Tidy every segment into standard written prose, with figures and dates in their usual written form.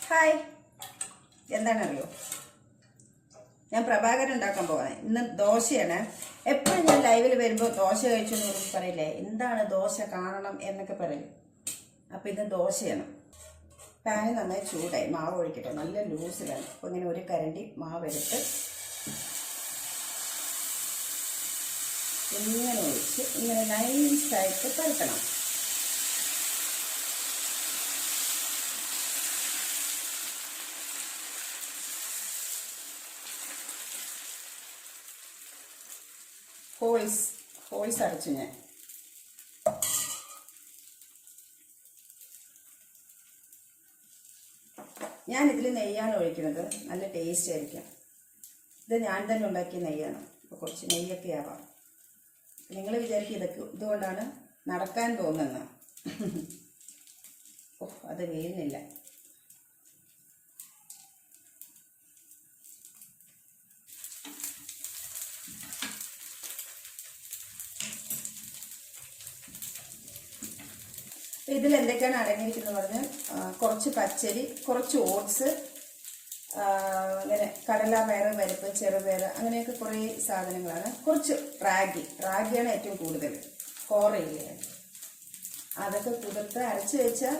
Hi, എന്താണറിയോ, ഞാൻ പ്രഭാകരൻ ഉണ്ടാക്കാൻ പോകുന്നത്. ഇന്ന് ദോശയാണ്. എപ്പോഴും ഞാൻ ലൈവിൽ വരുമ്പോൾ ദോശ കഴിച്ചു എന്ന് പറയില്ലേ, എന്താണ് ദോശ കാണണം എന്നൊക്കെ പറയും. അപ്പം ഇന്ന് ദോശയാണ്. പാന് നന്നായി ചൂടായി, മാവ് ഒഴിക്കട്ടെ. നല്ല ലൂസിലാണ്. അപ്പോൾ ഇങ്ങനെ ഒരു കരണ്ടി മാവെടുത്ത് ഇങ്ങനെ ഒഴിച്ച് ഇങ്ങനെ നൈസായിട്ട് പരത്തണം. ഹോൾസ് അടച്ചു ഞാനിതിൽ നെയ്യാണ് ഒഴിക്കുന്നത്. നല്ല ടേസ്റ്റ് ആയിരിക്കും. ഇത് ഞാൻ തന്നെ ഉണ്ടാക്കിയ നെയ്യാണ്. അപ്പോൾ കുറച്ച് നെയ്യൊക്കെ ആവാം. നിങ്ങൾ വിചാരിക്കും ഇതുകൊണ്ടാണ് നടക്കാൻ തോന്നുന്നത്. അത് വീഴുന്നില്ല. ഇതിൽ എന്തൊക്കെയാണ് അടങ്ങിയിരിക്കുന്നത് പറഞ്ഞാൽ, കുറച്ച് പച്ചരി, കുറച്ച് ഓട്സ്, അങ്ങനെ കടലപ്പയർ, പരിപ്പ്, ചെറുപയർ, അങ്ങനെയൊക്കെ കുറേ സാധനങ്ങളാണ്. കുറച്ച് റാഗിയാണ് ഏറ്റവും കൂടുതൽ. കോറയില്ലേ, അതൊക്കെ കുതിർത്ത് അരച്ച് വെച്ചാൽ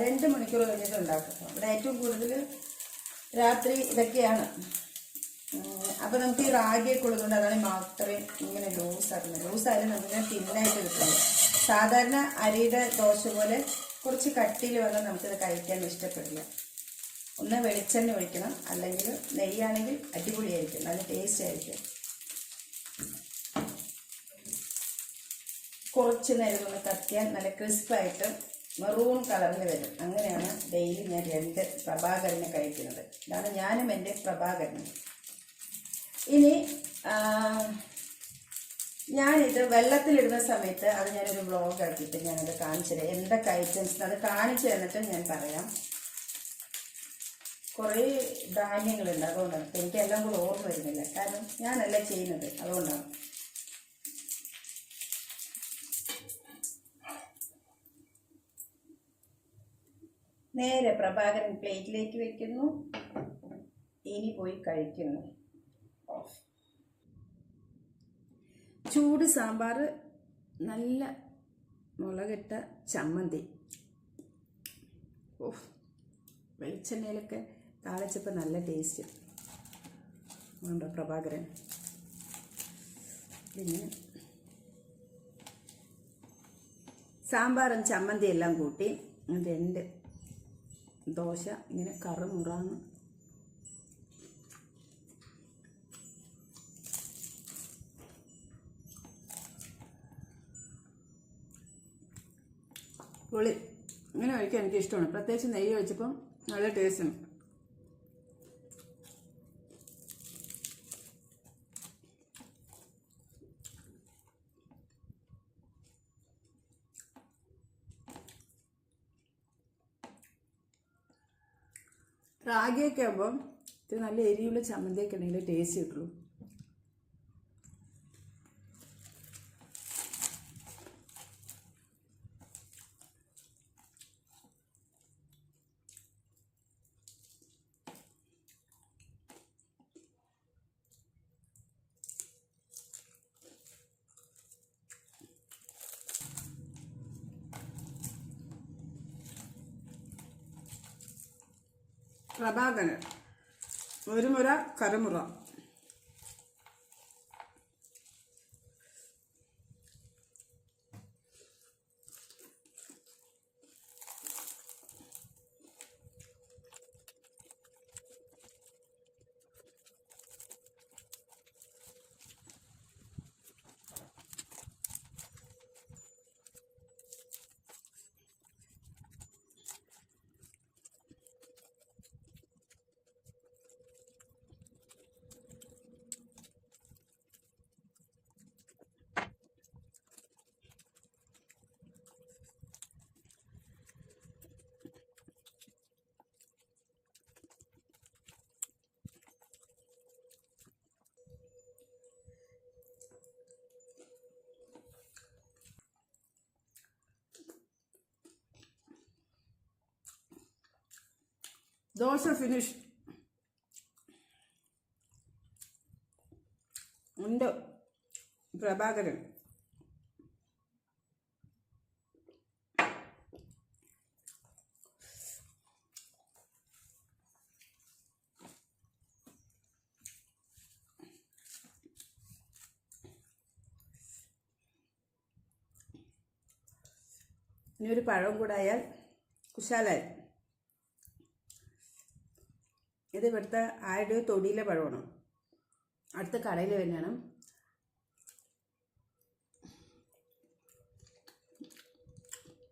2 മണിക്കൂർ കഴിഞ്ഞിട്ട് ഉണ്ടാക്കും. ഇവിടെ ഏറ്റവും കൂടുതൽ രാത്രി ഇതൊക്കെയാണ്. അപ്പോൾ നമുക്ക് ഈ റാഗിയൊക്കെ ഉള്ളതുകൊണ്ട് അതാണ് മാത്രമേ ഇങ്ങനെ ലൂസായാലും നമുക്ക് തിന്നായിട്ട് കിട്ടുന്നത്. സാധാരണ അരിയുടെ ദോശ പോലെ കുറച്ച് കട്ടിയിൽ വന്നാൽ നമുക്കിത് കഴിക്കാൻ ഇഷ്ടപ്പെടില്ല. ഒന്ന് വെളിച്ചെണ്ണ ഒഴിക്കണം, അല്ലെങ്കിൽ നെയ്യാണെങ്കിൽ അടിപൊളിയായിരിക്കും, നല്ല ടേസ്റ്റ് ആയിരിക്കും. കുറച്ച് നേരം ഒന്ന് കത്തിയാൽ നല്ല ക്രിസ്പായിട്ട് മെറൂൺ കളറിൽ വരും. അങ്ങനെയാണ് ഡെയിലി ഞാൻ 2 പ്രഭാകരനെ കഴിക്കുന്നത്. ഇതാണ് ഞാനും എൻ്റെ പ്രഭാകരനും. ഇനി ഞാനിത് വെള്ളത്തിലിടുന്ന സമയത്ത് അത് ഞാനൊരു വ്ളോഗ് ആക്കിയിട്ട് ഞാനത് കാണിച്ചു തരാം. എന്തൊക്കെ ഐറ്റംസ് അത് കാണിച്ചു തന്നിട്ട് ഞാൻ പറയാം. കുറേ ധാന്യങ്ങളുണ്ട്, അതുകൊണ്ടാണ്. എനിക്ക് എല്ലാം കൂടെ ഓർമ്മ വരുന്നില്ല, കാരണം ഞാനല്ല ചെയ്യുന്നത്, അതുകൊണ്ടാണ്. നേരെ പ്രഭാകരൻ പ്ലേറ്റിലേക്ക് വെക്കുന്നു. ഇനി പോയി കഴിക്കുന്നു. ചൂട് സാമ്പാർ, നല്ല മുളകിട്ട ചമ്മന്തി. വെളിച്ചെണ്ണയിലൊക്കെ താളിച്ചപ്പോൾ നല്ല ടേസ്റ്റ് ഉണ്ടോ പ്രഭാകരൻ. പിന്നെ സാമ്പാറും ചമ്മന്തി എല്ലാം കൂട്ടി 2 ദോശ ഇങ്ങനെ കറുമുറാന്ന് പൊളി. ഇങ്ങനെ കഴിക്കാൻ എനിക്ക് ഇഷ്ടമാണ്. പ്രത്യേകിച്ച് നെയ്യ് ഒഴിച്ചപ്പം നല്ല ടേസ്റ്റാണ്. റാഗിയൊക്കെ ആകുമ്പം ഇത് നല്ല എരിയുള്ള ചമ്മന്തിയൊക്കെ ഉണ്ടെങ്കിൽ ടേസ്റ്റ് കിട്ടുള്ളൂ. പ്രഭാകരൻ 1 മുറ കറുമുറ. ദോശ ഫിനിഷ്. ഉണ്ട് പ്രഭാകരൻ. ഇനി ഒരു പഴവും കൂടെ ആയാൽ കുശാലായി. ഇത് ഇവിടുത്തെ ആരുടെ തൊടിയിലെ പഴമാണ്. അടുത്ത കടയിൽ തന്നെയാണ്.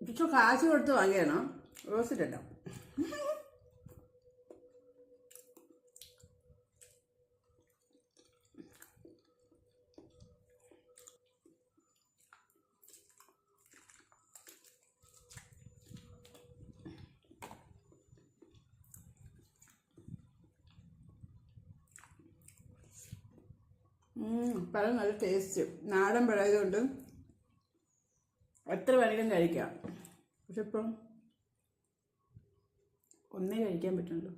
ഇപ്പൊ കാശ് കൊടുത്ത് വാങ്ങിയാണ് റോസിട്ടല്ല. പഴം നല്ല ടേസ്റ്റ്. നാടൻ പഴയതുകൊണ്ട് എത്ര വേണമെങ്കിലും കഴിക്കാം. പക്ഷെ ഇപ്പം ഒന്നേ കഴിക്കാൻ പറ്റുള്ളൂ.